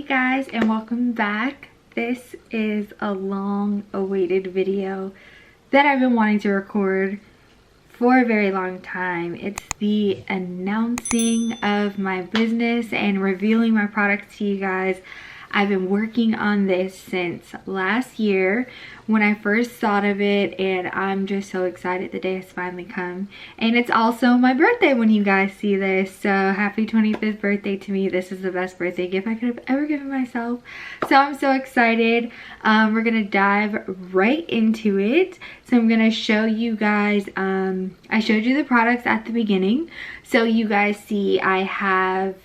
guys, and welcome back. This is a long awaited video that I've been wanting to record for a very long time. It's the announcing of my business and revealing my products to you guys. I've been working on this since last year when I first thought of it, and I'm just so excited the day has finally come. And it's also my birthday when you guys see this, so happy 25th birthday to me. This is the best birthday gift I could have ever given myself, so I'm so excited. We're gonna dive right into it. So I'm gonna show you guys, I showed you the products at the beginning, so you guys see I have,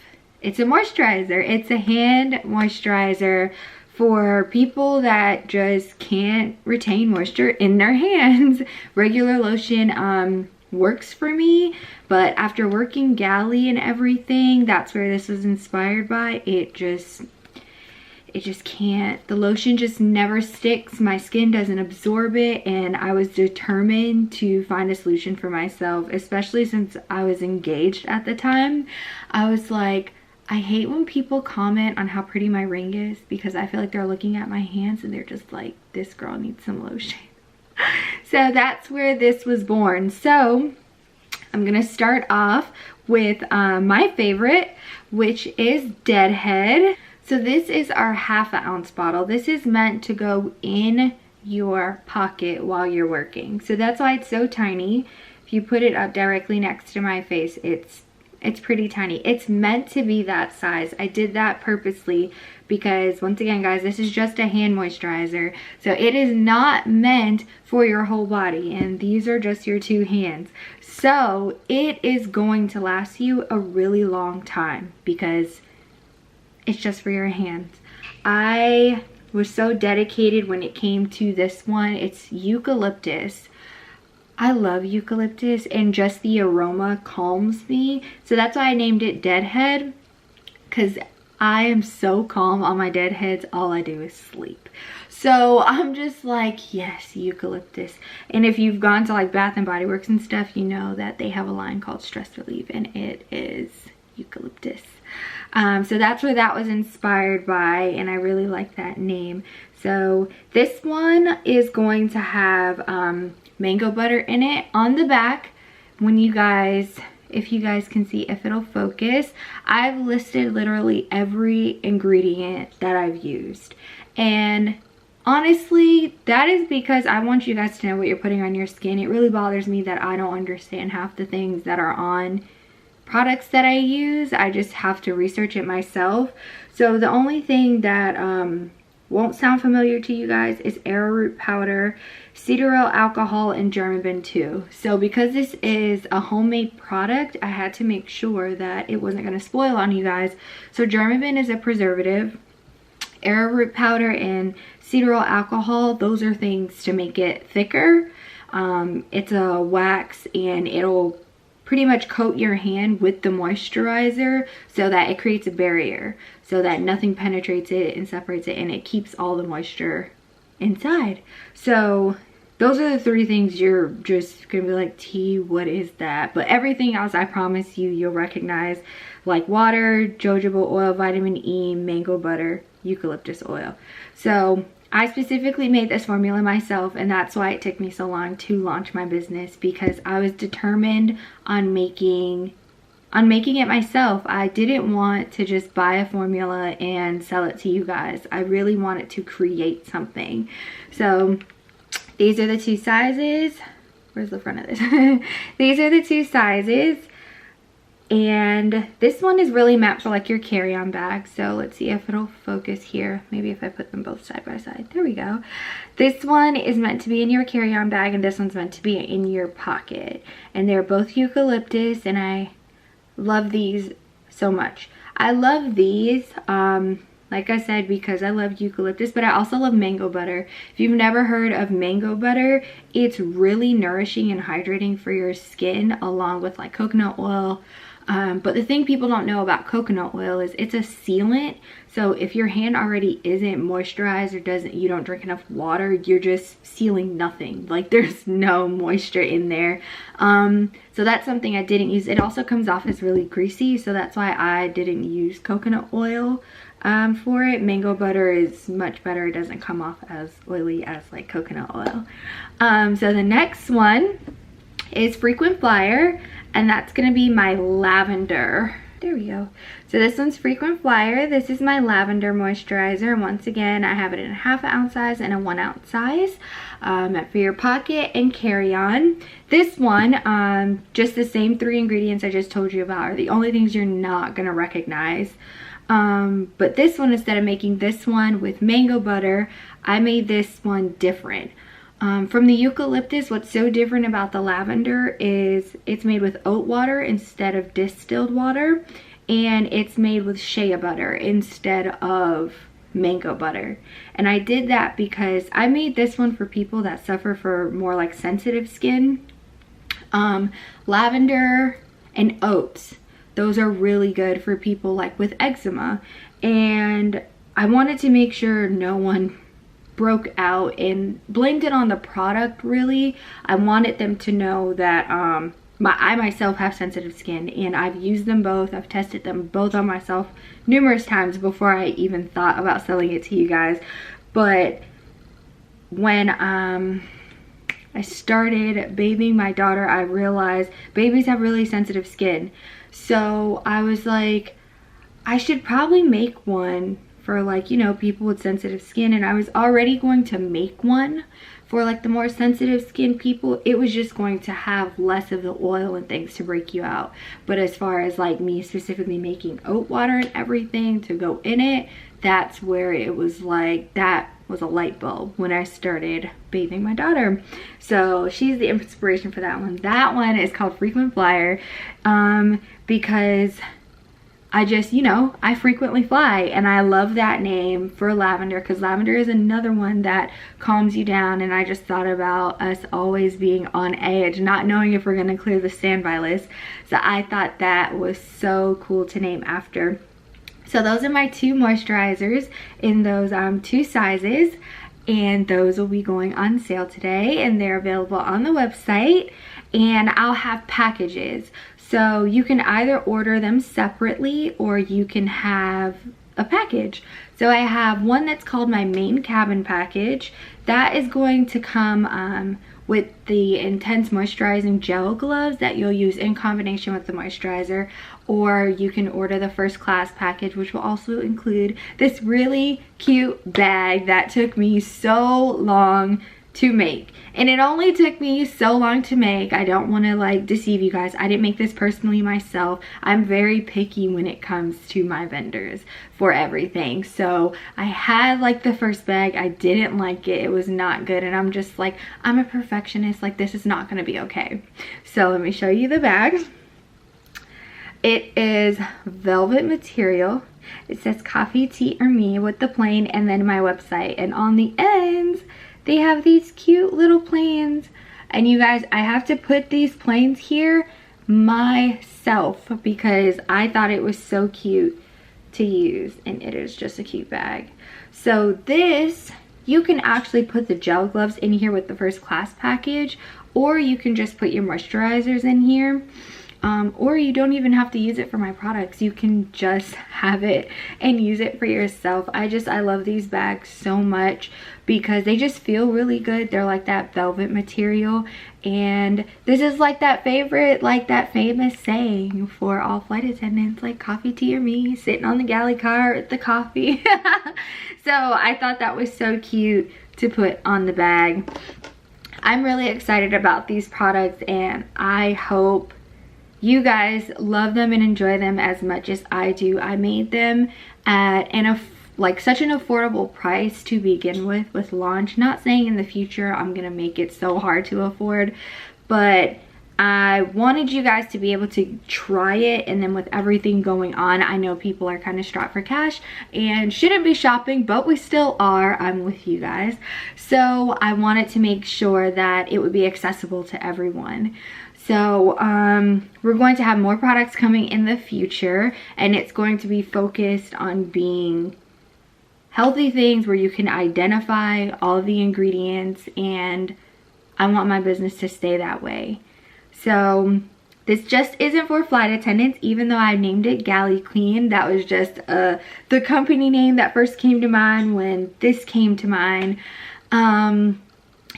it's a moisturizer. It's a hand moisturizer for people that just can't retain moisture in their hands. Regular lotion works for me, but after working galley and everything, that's where this was inspired by. It just can't. The lotion just never sticks. My skin doesn't absorb it, and I was determined to find a solution for myself, especially since I was engaged at the time. I was like, I hate when people comment on how pretty my ring is, because I feel like they're looking at my hands and they're just like, this girl needs some lotion. So that's where this was born. So I'm gonna start off with my favorite, which is Deadhead. So this is our ½ ounce bottle. This is meant to go in your pocket while you're working. So that's why it's so tiny. If you put it up directly next to my face, it's pretty tiny. It's meant to be that size. I did that purposely because, once again guys, this is just a hand moisturizer. So it is not meant for your whole body, and these are just your two hands. So it is going to last you a really long time because it's just for your hands. I was so dedicated when it came to this one. It's eucalyptus. I love eucalyptus, and just the aroma calms me. So that's why I named it Deadhead, because I am so calm on my deadheads. All I do is sleep. So I'm just like, yes, eucalyptus. And if you've gone to like Bath and Body Works and stuff, you know that they have a line called Stress Relief, and it is eucalyptus. So that's where that was inspired by, and I really like that name. So this one is going to have mango butter in it. On the back, when you guys, if you guys can see, if it'll focus, I've listed literally every ingredient that I've used. And honestly, that is because I want you guys to know what you're putting on your skin. It really bothers me that I don't understand half the things that are on products that I use. I just have to research it myself. So the only thing that won't sound familiar to you guys is arrowroot powder, cedar oil alcohol, and German 2. So because this is a homemade product, I had to make sure that it wasn't going to spoil on you guys. So German is a preservative. Arrowroot powder and cedar oil alcohol, those are things to make it thicker. It's a wax, and it'll pretty much coat your hand with the moisturizer so that it creates a barrier so that nothing penetrates it and separates it, and it keeps all the moisture inside. So those are the three things you're just gonna be like, T, what is that? But everything else, I promise you, you'll recognize, like water, jojoba oil, vitamin E, mango butter, eucalyptus oil. So I specifically made this formula myself, and that's why it took me so long to launch my business, because I was determined on making it myself. I didn't want to just buy a formula and sell it to you guys. I really wanted to create something. So these are the two sizes. Where's the front of this? These are the two sizes. And this one is really meant for like your carry-on bag. So let's see if it'll focus here. Maybe if I put them both side by side. There we go. This one is meant to be in your carry-on bag, and this one's meant to be in your pocket. And they're both eucalyptus, and I love these so much. I love these, like I said, because I love eucalyptus, but I also love mango butter. If you've never heard of mango butter, it's really nourishing and hydrating for your skin, along with like coconut oil. But the thing people don't know about coconut oil is it's a sealant. So if your hand already isn't moisturized or you don't drink enough water, you're just sealing nothing. Like there's no moisture in there. So that's something I didn't use. It also comes off as really greasy, so that's why I didn't use coconut oil. for it. Mango butter is much better. It doesn't come off as oily as like coconut oil. So the next one is Frequent Flyer, and that's gonna be my lavender. There we go. So this one's Frequent Flyer. This is my lavender moisturizer. And once again, I have it in a 1/2 ounce size and a 1 ounce size for your pocket and carry on. This one, just the same 3 ingredients I just told you about are the only things you're not gonna recognize. But this one, instead of making this one with mango butter, I made this one different. From the eucalyptus, what's so different about the lavender is it's made with oat water instead of distilled water, and it's made with shea butter instead of mango butter. And I did that because I made this one for people that suffer for more like sensitive skin. Lavender and oats, those are really good for people like with eczema, and I wanted to make sure no one broke out and blamed it on the product. Really, I wanted them to know that I myself have sensitive skin, and I've used them both. I've tested them both on myself numerous times before I even thought about selling it to you guys. But when I started bathing my daughter, I realized babies have really sensitive skin. So I was like, I should probably make one for like, you know, people with sensitive skin. And I was already going to make one for like the more sensitive skin people. It was just going to have less of the oil and things to break you out. But as far as like me specifically making oat water and everything to go in it, that's where it was like, that was a light bulb when I started bathing my daughter. So she's the inspiration for that one. That one is called Frequent Flyer because I just, you know, I frequently fly, and I love that name for lavender because lavender is another one that calms you down. And I just thought about us always being on edge, not knowing if we're going to clear the standby list. So I thought that was so cool to name after. So those are my 2 moisturizers in those 2 sizes, and those will be going on sale today, and they're available on the website. And I'll have packages. So you can either order them separately or you can have a package. So I have one that's called my main cabin package. That is going to come with the intense moisturizing gel gloves that you'll use in combination with the moisturizer. Or you can order the first class package, which will also include this really cute bag that took me so long to make. And it only took me so long to make. I don't want to like deceive you guys. I didn't make this personally myself. I'm very picky when it comes to my vendors for everything. So I had like the first bag. I didn't like it. It was not good. And I'm just like, I'm a perfectionist. Like, this is not going to be okay. So let me show you the bag. It is velvet material. It says coffee, tea, or me with the plane and then my website. And on the ends, they have these cute little planes. And you guys, I have to put these planes here myself because I thought it was so cute to use. And it is just a cute bag. So this, you can actually put the gel gloves in here with the first class package, or you can just put your moisturizers in here. Or you don't even have to use it for my products. You can just have it and use it for yourself. I love these bags so much because they just feel really good. They're like that velvet material. And this is like that favorite, like that famous saying for all flight attendants, like coffee, tea, or me, sitting on the galley car with the coffee. So I thought that was so cute to put on the bag. I'm really excited about these products, and I hope you guys love them and enjoy them as much as I do. I made them at such an affordable price to begin with launch. Not saying in the future I'm gonna make it so hard to afford, but I wanted you guys to be able to try it. And then with everything going on, I know people are kind of strapped for cash and shouldn't be shopping, but we still are. I'm with you guys. So I wanted to make sure that it would be accessible to everyone. So we're going to have more products coming in the future, and it's going to be focused on being healthy things where you can identify all of the ingredients, and I want my business to stay that way. So This just isn't for flight attendants, even though I named it Galley Clean. That was just the company name that first came to mind when this came to mind.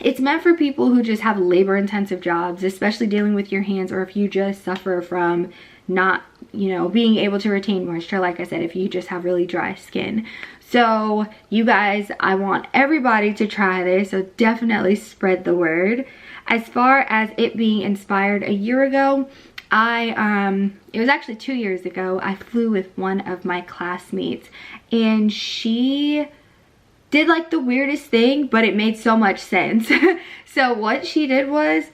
It's meant for people who just have labor intensive jobs, especially dealing with your hands, or if you just suffer from not, you know, being able to retain moisture. Like I said, if you just have really dry skin. So you guys, I want everybody to try this, so definitely spread the word. As far as it being inspired, a year ago, it was actually 2 years ago, I flew with one of my classmates, and she did like the weirdest thing, but it made so much sense. So what she did was,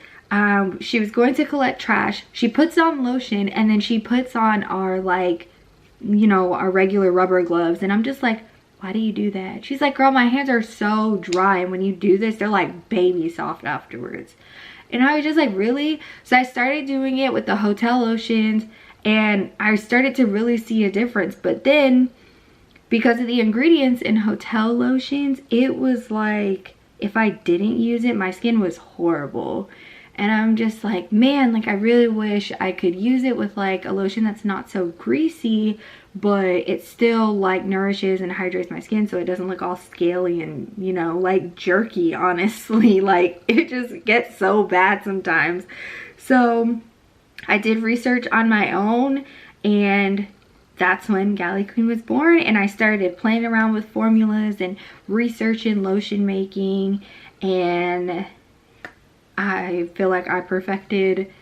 she was going to collect trash. She puts on lotion, and then she puts on our, like, you know, our regular rubber gloves. And I'm just like, why do you do that? She's like, girl, my hands are so dry, and when you do this, they're like baby soft afterwards. And I was just like, really? So I started doing it with the hotel lotions, and I started to really see a difference. But then, because of the ingredients in hotel lotions, it was like, if I didn't use it, my skin was horrible. And I'm just like, man, like I really wish I could use it with like a lotion that's not so greasy, but it still like nourishes and hydrates my skin so it doesn't look all scaly and, you know, like jerky, honestly. Like it just gets so bad sometimes. So I did research on my own, and that's when Galley Clean was born. And I started playing around with formulas and researching lotion making, and I feel like I perfected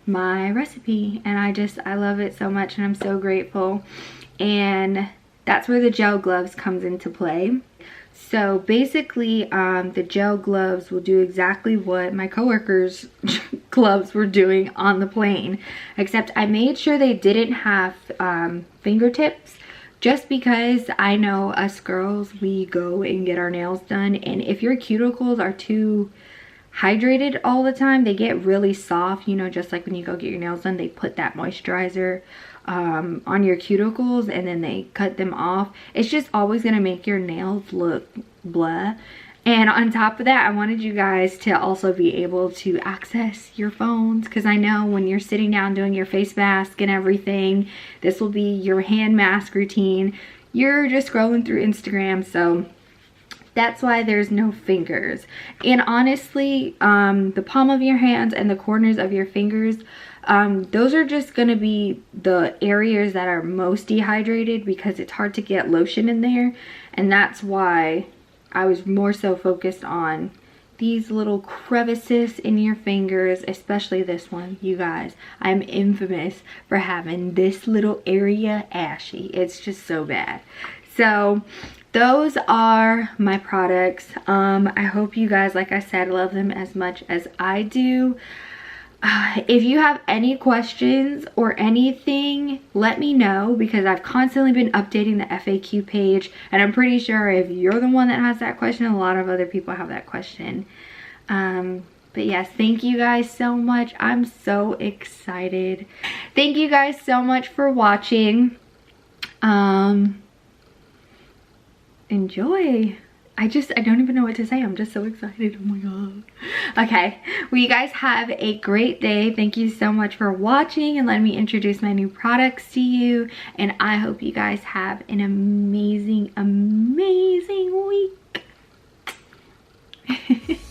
my recipe, and I love it so much, and I'm so grateful. And that's where the gel gloves comes into play. So basically, the gel gloves will do exactly what my coworkers' gloves were doing on the plane, except I made sure they didn't have fingertips, just because I know us girls, we go and get our nails done, and if your cuticles are too hydrated all the time, they get really soft, you know, just like when you go get your nails done, they put that moisturizer on your cuticles and then they cut them off. It's just always gonna make your nails look blah. And on top of that, I wanted you guys to also be able to access your phones, because I know when you're sitting down doing your face mask and everything, this will be your hand mask routine. You're just scrolling through Instagram, so that's why there's no fingers. And honestly, the palm of your hands and the corners of your fingers, those are just gonna be the areas that are most dehydrated, because it's hard to get lotion in there. And that's why I was more so focused on these little crevices in your fingers, especially this one. You guys, I'm infamous for having this little area ashy. It's just so bad. So those are my products. I hope you guys, like I said, love them as much as I do. If you have any questions or anything, let me know, because I've constantly been updating the FAQ page, and I'm pretty sure if you're the one that has that question, a lot of other people have that question. But yes, thank you guys so much. I'm so excited. Thank you guys so much for watching. Enjoy. I don't even know what to say. I'm just so excited. Oh my god. Okay, well, you guys have a great day. Thank you so much for watching and letting me introduce my new products to you, and I hope you guys have an amazing week.